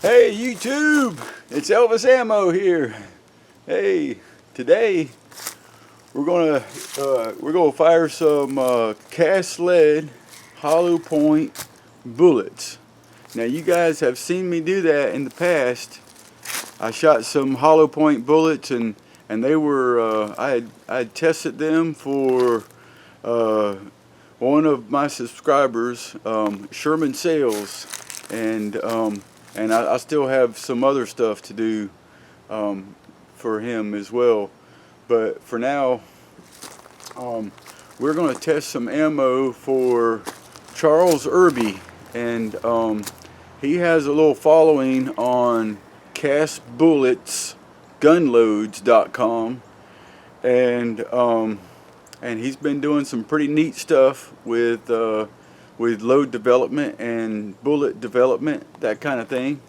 Hey YouTube, it's Elvis Ammo here. Hey, today we're gonna fire some cast lead hollow point bullets. Now you guys have seen me do that in the past. I shot some hollow point bullets and they were I had tested them for one of my subscribers, Sherman Sales, and I still have some other stuff to do for him as well. But for now, we're going to test some ammo for Charles Irby, and he has a little following on castboolits.gunloads.com, and he's been doing some pretty neat stuff with load development and bullet development, that kind of thing.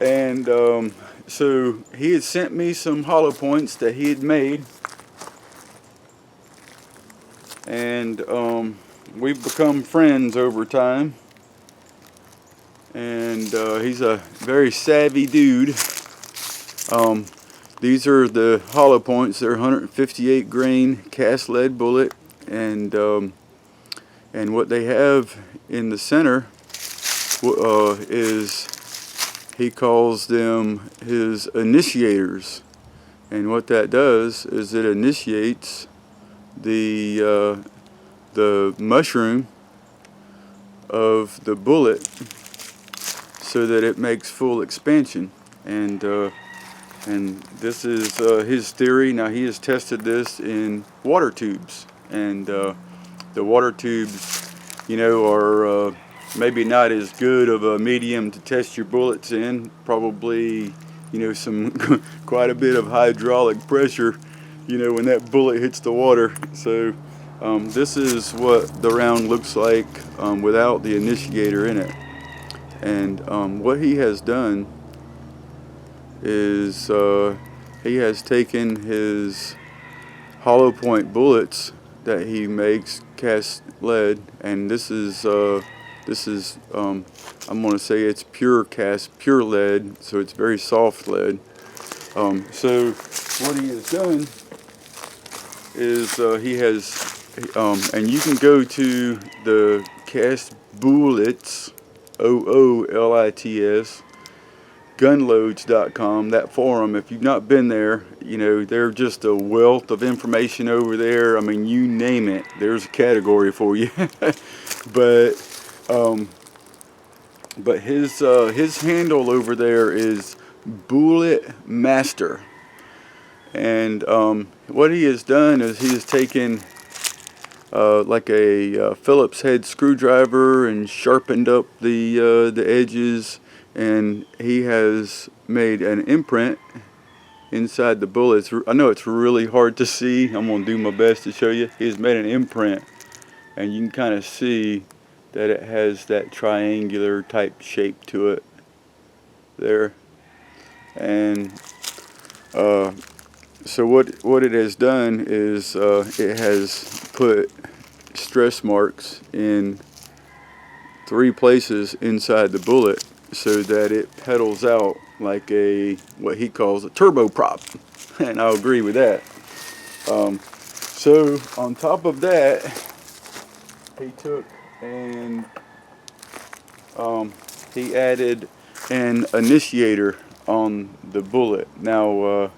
And so he had sent me some hollow points that he had made, and we've become friends over time. And he's a very savvy dude. These are the hollow points. They're 158 grain cast lead bullet, and what they have in the center is, he calls them his initiators, and what that does is it initiates the mushroom of the bullet so that it makes full expansion. And this is his theory. Now, he has tested this in water tubes, and the water tubes, you know, are maybe not as good of a medium to test your bullets in. Probably, you know, some quite a bit of hydraulic pressure, you know, when that bullet hits the water. So this is what the round looks like without the initiator in it. And what he has done is he has taken his hollow point bullets that he makes cast lead, and this is I'm going to say it's pure lead, so it's very soft lead. So what he has done is he has and you can go to the castboolits, OOLITS, gunloads.com, that forum. If you've not been there, you know, they're just a wealth of information over there. I mean, you name it, there's a category for you. but his handle over there is BOOLIT MASTER, and what he has done is he has taken like a Phillips head screwdriver and sharpened up the edges, and he has made an imprint inside the bullet. I know it's really hard to see. I'm going to do my best to show you. He's made an imprint, and you can kind of see that it has that triangular type shape to it there. And so what it has done is it has put stress marks in 3 places inside the bullet so that it petals out like what he calls a turboprop, and I'll agree with that. So on top of that, he took and he added an initiator on the bullet. Now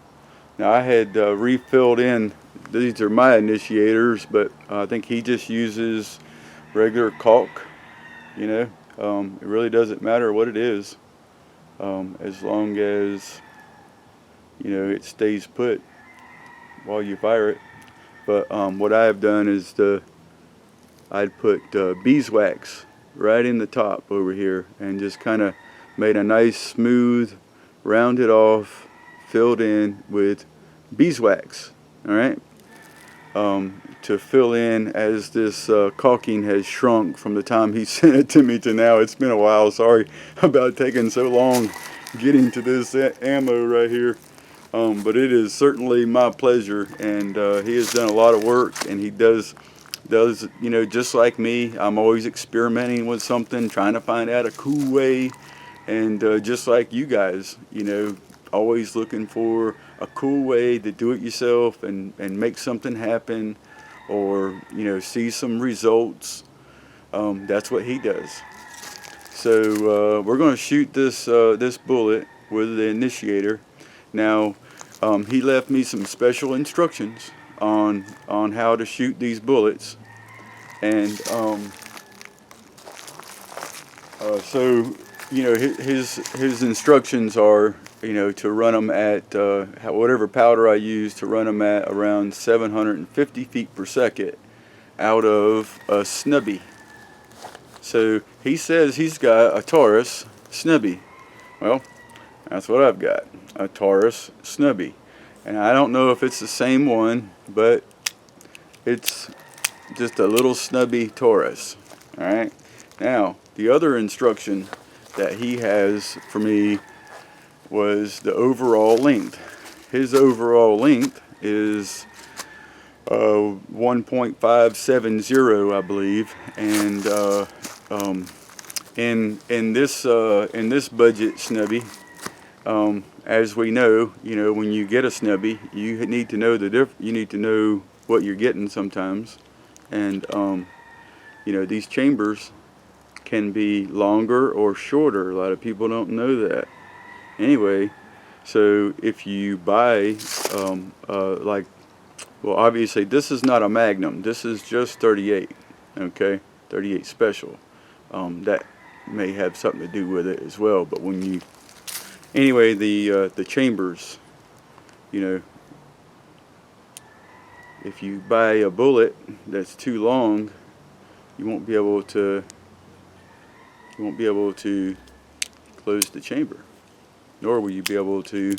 I had refilled in. These are my initiators, but I think he just uses regular caulk. You know, it really doesn't matter what it is, as long as, you know, it stays put while you fire it. But what I have done is I'd put beeswax right in the top over here, and just kind of made a nice smooth, rounded off, filled in with beeswax. All right, to fill in as this caulking has shrunk from the time he sent it to me to now. It's been a while. Sorry about taking so long getting to this ammo right here, but it is certainly my pleasure. And he has done a lot of work, and he does, you know, just like me. I'm always experimenting with something, trying to find out a cool way and just like you guys, always looking for a cool way to do it yourself and make something happen, or see some results. That's what he does. So we're going to shoot this bullet with the Initiator. Now he left me some special instructions on how to shoot these bullets, and so his instructions are to run them at whatever powder I use, to run them at around 750 feet per second out of a snubby. So he says he's got a Taurus snubby. Well, that's what I've got, a Taurus snubby. And I don't know if it's the same one, but it's just a little snubby Taurus. Alright, now the other instruction that he has for me was the overall length. His overall length is 1.570, I believe, and in this budget snubby, as we know, when you get a snubby, you need to know you need to know what you're getting sometimes, and these chambers can be longer or shorter. A lot of people don't know that. Anyway, so if you buy well, obviously this is not a Magnum, this is just 38, okay, 38 special. That may have something to do with it as well, but when you, anyway, the chambers, if you buy a bullet that's too long, you won't be able to close the chamber, nor will you be able to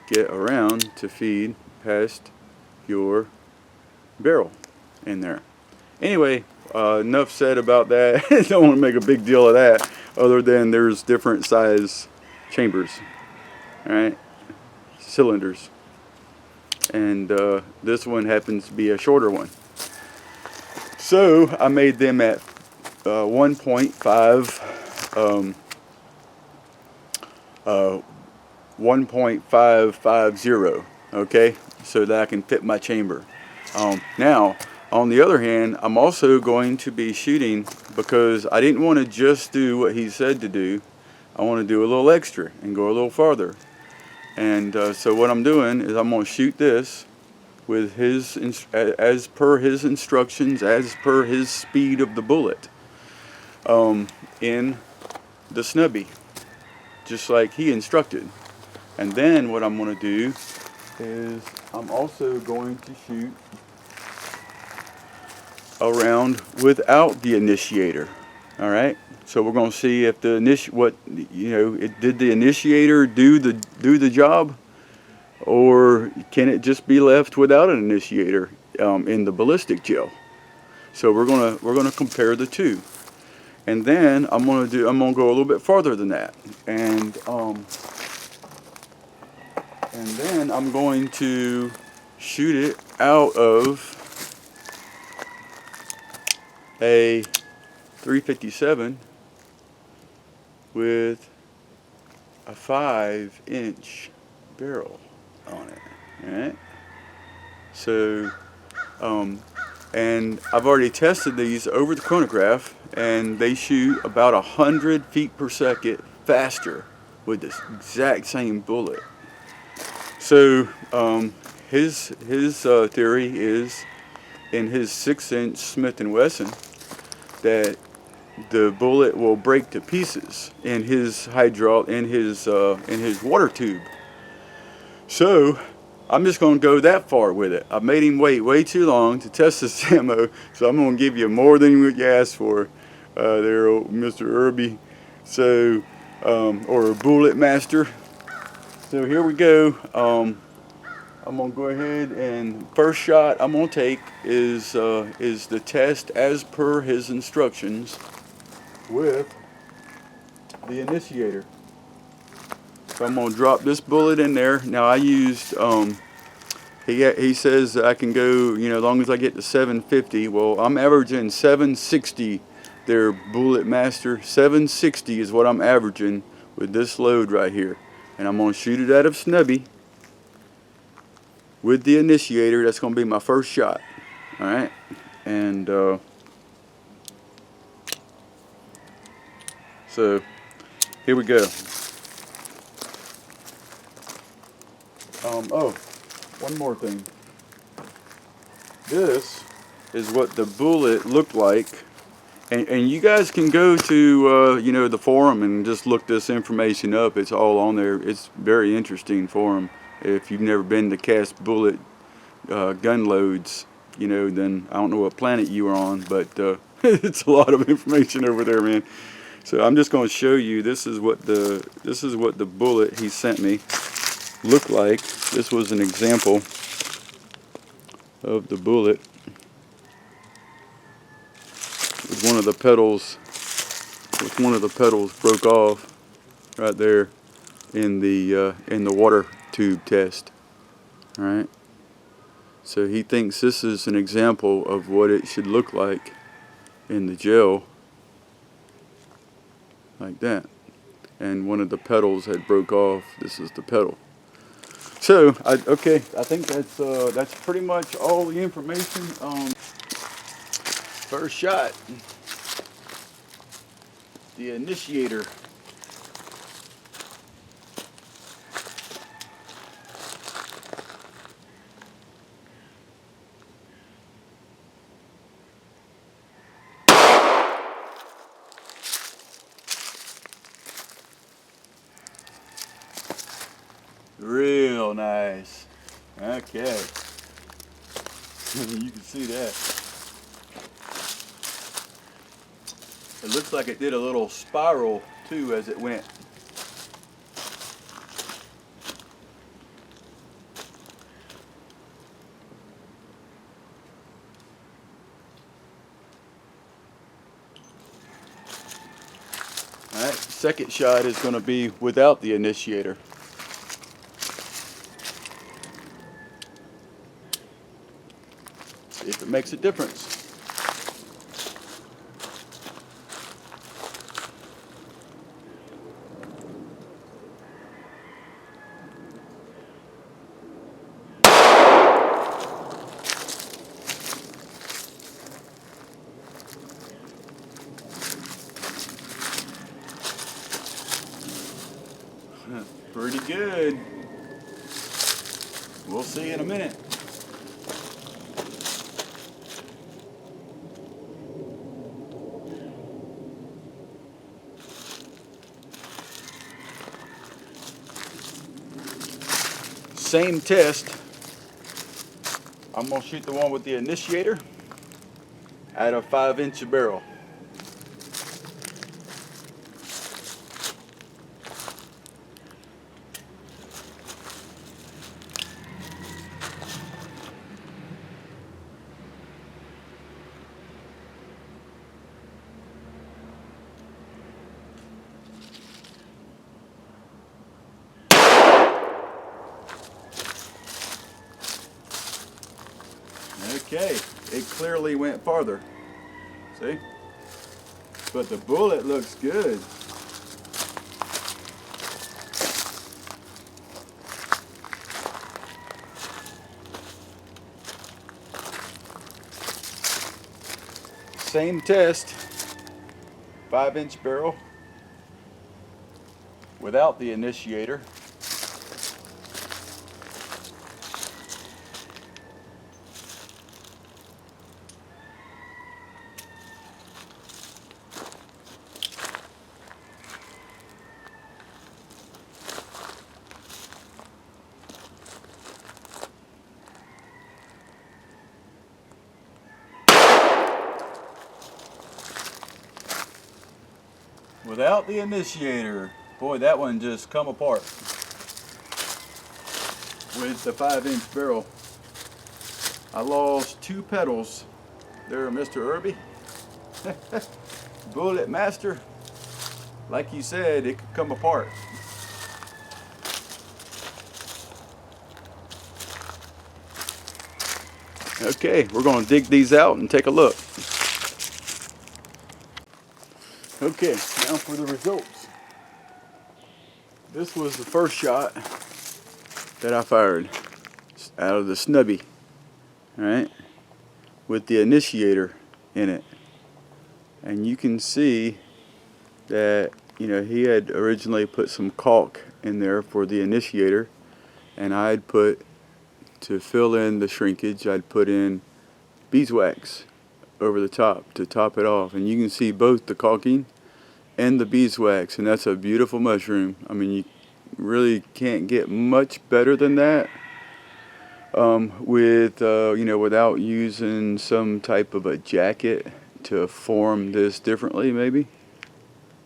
get around to feed past your barrel in there. Anyway, enough said about that. I don't want to make a big deal of that, other than there's different size chambers, alright, cylinders, and this one happens to be a shorter one. So I made them at 1.550, okay, so that I can fit my chamber. Now, on the other hand, I'm also going to be shooting, because I didn't want to just do what he said to do. I want to do a little extra and go a little farther. And so what I'm doing is I'm going to shoot this with as per his instructions, as per his speed of the bullet, in the snubby, just like he instructed. And then what I'm going to do is I'm also going to shoot around without the Initiator. All right, so we're going to see if the did the Initiator do the job, or can it just be left without an Initiator in the ballistic gel. So we're gonna compare the two, and then I'm gonna go a little bit farther than that, and then I'm going to shoot it out of a 357 with a 5-inch barrel on it. Alright, so and I've already tested these over the chronograph, and they shoot about 100 feet per second faster with this exact same bullet. So his theory is, in his 6-inch Smith & Wesson, that the bullet will break to pieces in his water tube. So I'm just going to go that far with it. I made him wait way too long to test this ammo, so I'm going to give you more than what you asked for, there, Mr. Irby. So, or BOOLIT MASTer. So here we go. I'm going to go ahead, and first shot I'm going to take is the test as per his instructions with the Initiator. So I'm going to drop this bullet in there. Now I used, he says I can go, as long as I get to 750. Well, I'm averaging 760 there, BOOLIT MASTER. 760 is what I'm averaging with this load right here. And I'm going to shoot it out of snubby with the initiator. That's going to be my first shot. Alright, and so here we go. Oh, one more thing. This is what the bullet looked like, and you guys can go to you know, the forum and just look this information up. It's all on there. It's very interesting forum. If you've never been to castboolits.gunloads, you know, then I don't know what planet you are on, but it's a lot of information over there, man. So I'm just going to show you. This is what the bullet he sent me looked like. This was an example of the bullet with one of the petals. Broke off right there in the water tube test. All right. So he thinks this is an example of what it should look like in the gel, like that. And one of the petals had broke off. This is the petal. So, okay, I think that's pretty much all the information on first shot. The initiator. Real nice. Okay. You can see that. It looks like it did a little spiral too as it went. Alright, second shot is going to be without the initiator. If it makes a difference. Pretty good. We'll see in a minute. Same test. I'm going to shoot the one with the initiator at a 5-inch barrel. Okay, it clearly went farther. See? But the bullet looks good. Same test, 5-inch barrel without the initiator. Without the initiator. Boy, that one just come apart with the 5-inch barrel. I lost 2 petals there, Mr. Irby. BOOLIT MASTER, like you said, it could come apart. Okay, we're going to dig these out and take a look. Okay, now for the results. This was the first shot that I fired out of the snubby, alright, with the initiator in it. And you can see that, you know, he had originally put some caulk in there for the initiator, and I'd put, to fill in the shrinkage, I'd put in beeswax over the top to top it off. And you can see both the caulking and the beeswax, and that's a beautiful mushroom. I mean, you really can't get much better than that with you know, without using some type of a jacket to form this differently. Maybe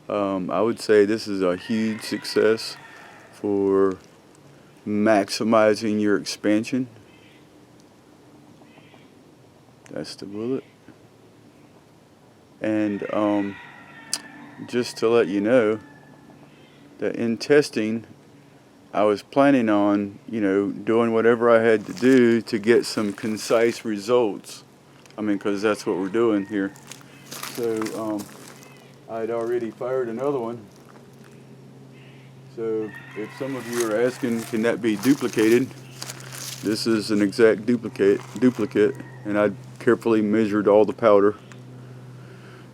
I would say this is a huge success for maximizing your expansion. That's the bullet. And just to let you know that in testing, I was planning on, you know, doing whatever I had to do to get some concise results. I mean, because that's what we're doing here. So I'd already fired another one. So if some of you are asking, can that be duplicated? This is an exact duplicate, and I carefully measured all the powder.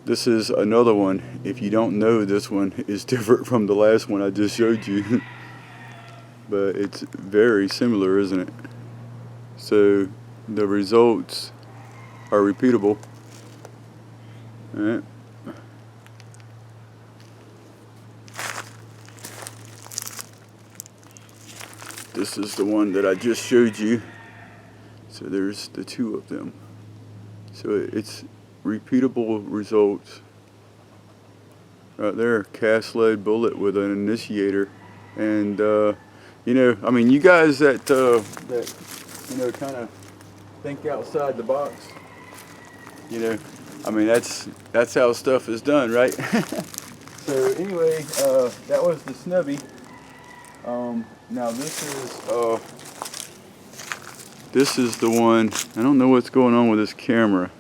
This is another one. If you don't know, this one is different from the last one I just showed you. But it's very similar, isn't it? So the results are repeatable. All right. This is the one that I just showed you. So there's the two of them. So it's repeatable results. Right there, cast lead bullet with an initiator. And you know, I mean, you guys that you know, kind of think outside the box, you know, I mean, that's how stuff is done, right? So anyway, that was the snubby. Now this is the one. I don't know what's going on with this camera.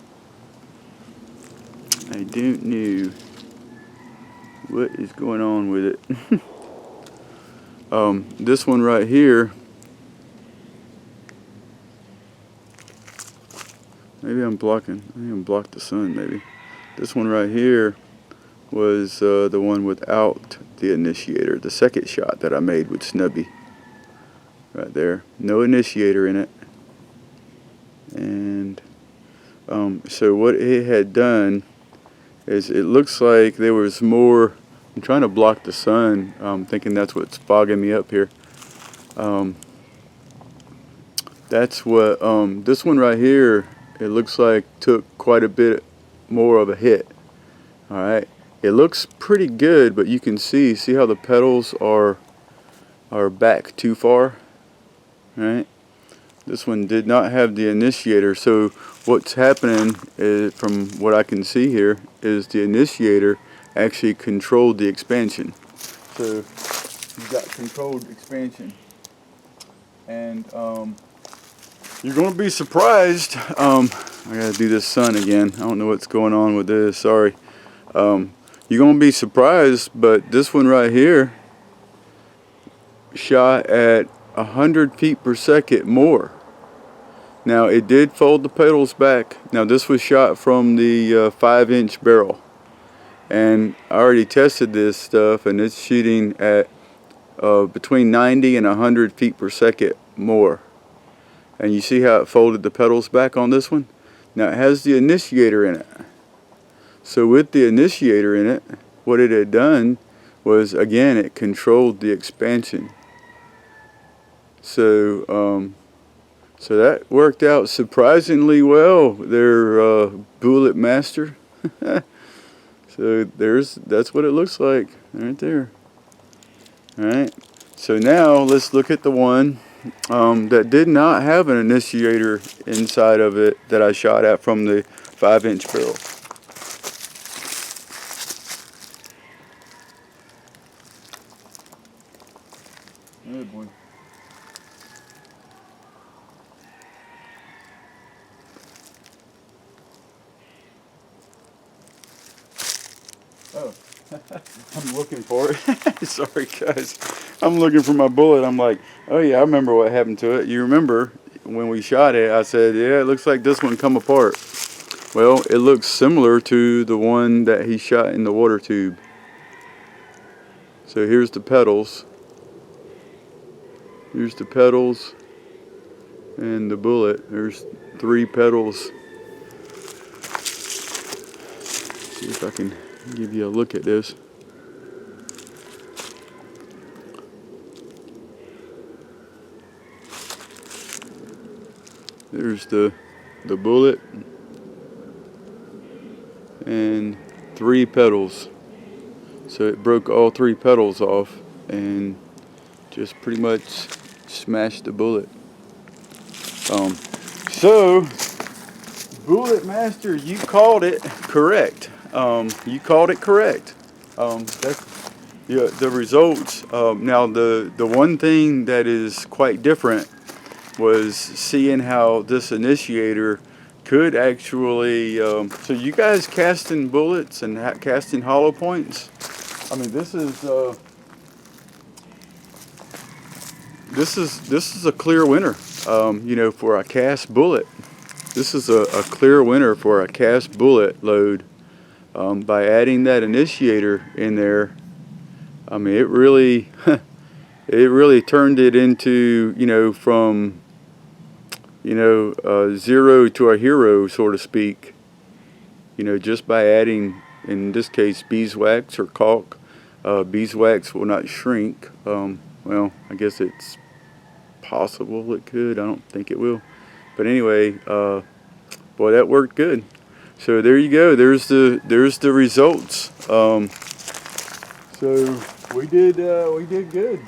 I don't know what is going on with it. This one right here, maybe I'm blocking, I think I'm blocked the sun maybe. This one right here was the one without the initiator, the second shot that I made with snubby. Right there, no initiator in it. And so what it had done is, it looks like there was more. I'm trying to block the sun, thinking that's what's fogging me up here. That's what this one right here, it looks like took quite a bit more of a hit. All right, it looks pretty good, but you can see how the petals are back too far. Right, this one did not have the initiator. So what's happening is, from what I can see here, is the initiator actually controlled the expansion. So you've got controlled expansion, and you're going to be surprised. I gotta do this sun again. I don't know what's going on with this, sorry. You're going to be surprised, but this one right here shot at 100 feet per second more. Now it did fold the petals back. Now this was shot from the 5-inch barrel, and I already tested this stuff, and it's shooting at between 90 and 100 feet per second more. And you see how it folded the petals back on this one? Now it has the initiator in it. So with the initiator in it, what it had done was, again, it controlled the expansion. So so that worked out surprisingly well there, BOOLIT MASTER. So that's what it looks like right there. Alright, so now let's look at the one that did not have an initiator inside of it, that I shot at from the 5-inch barrel. Oh boy. Oh. I'm looking for it. Sorry guys, I'm looking for my bullet. I'm like, oh yeah, I remember what happened to it. You remember when we shot it, I said, yeah, it looks like this one come apart. Well, it looks similar to the one that he shot in the water tube. So here's the petals. Here's the petals and the bullet. There's 3 petals. See if I can give you a look at this. There's the bullet and 3 petals. So it broke all 3 petals off and just pretty much smashed the bullet. So Bullet Master, you called it correct. You called it correct. That's the results. Now the one thing that is quite different was seeing how this initiator could actually. So you guys casting bullets and casting hollow points. I mean, this is a clear winner. You know, for a cast bullet. This is a clear winner for a cast bullet load. By adding that initiator in there, I mean, it really turned it into, you know, from, you know, zero to a hero, so to speak. You know, just by adding, in this case, beeswax or caulk. Beeswax will not shrink. Well, I guess it's possible it could. I don't think it will. But anyway, boy, that worked good. So there you go. There's the results. So we did good.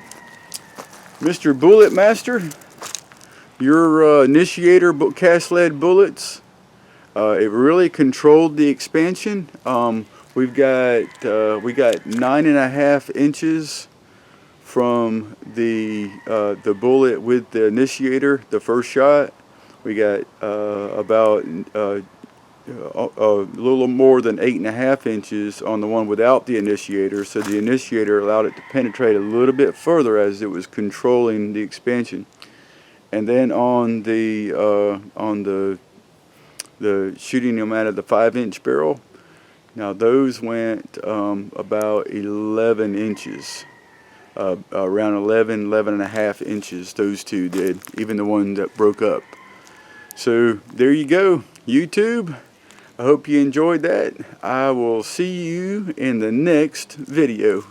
Mr. Bullet Master, your initiator cast lead bullets, it really controlled the expansion. We got 9.5 inches from the bullet with the initiator, the first shot. We got about a little more than 8.5 inches on the one without the initiator. So the initiator allowed it to penetrate a little bit further as it was controlling the expansion. And then on the shooting them out of the 5-inch barrel, now those went about 11 inches. Around 11.5 inches, those two did, even the one that broke up. So there you go, YouTube. I hope you enjoyed that. I will see you in the next video.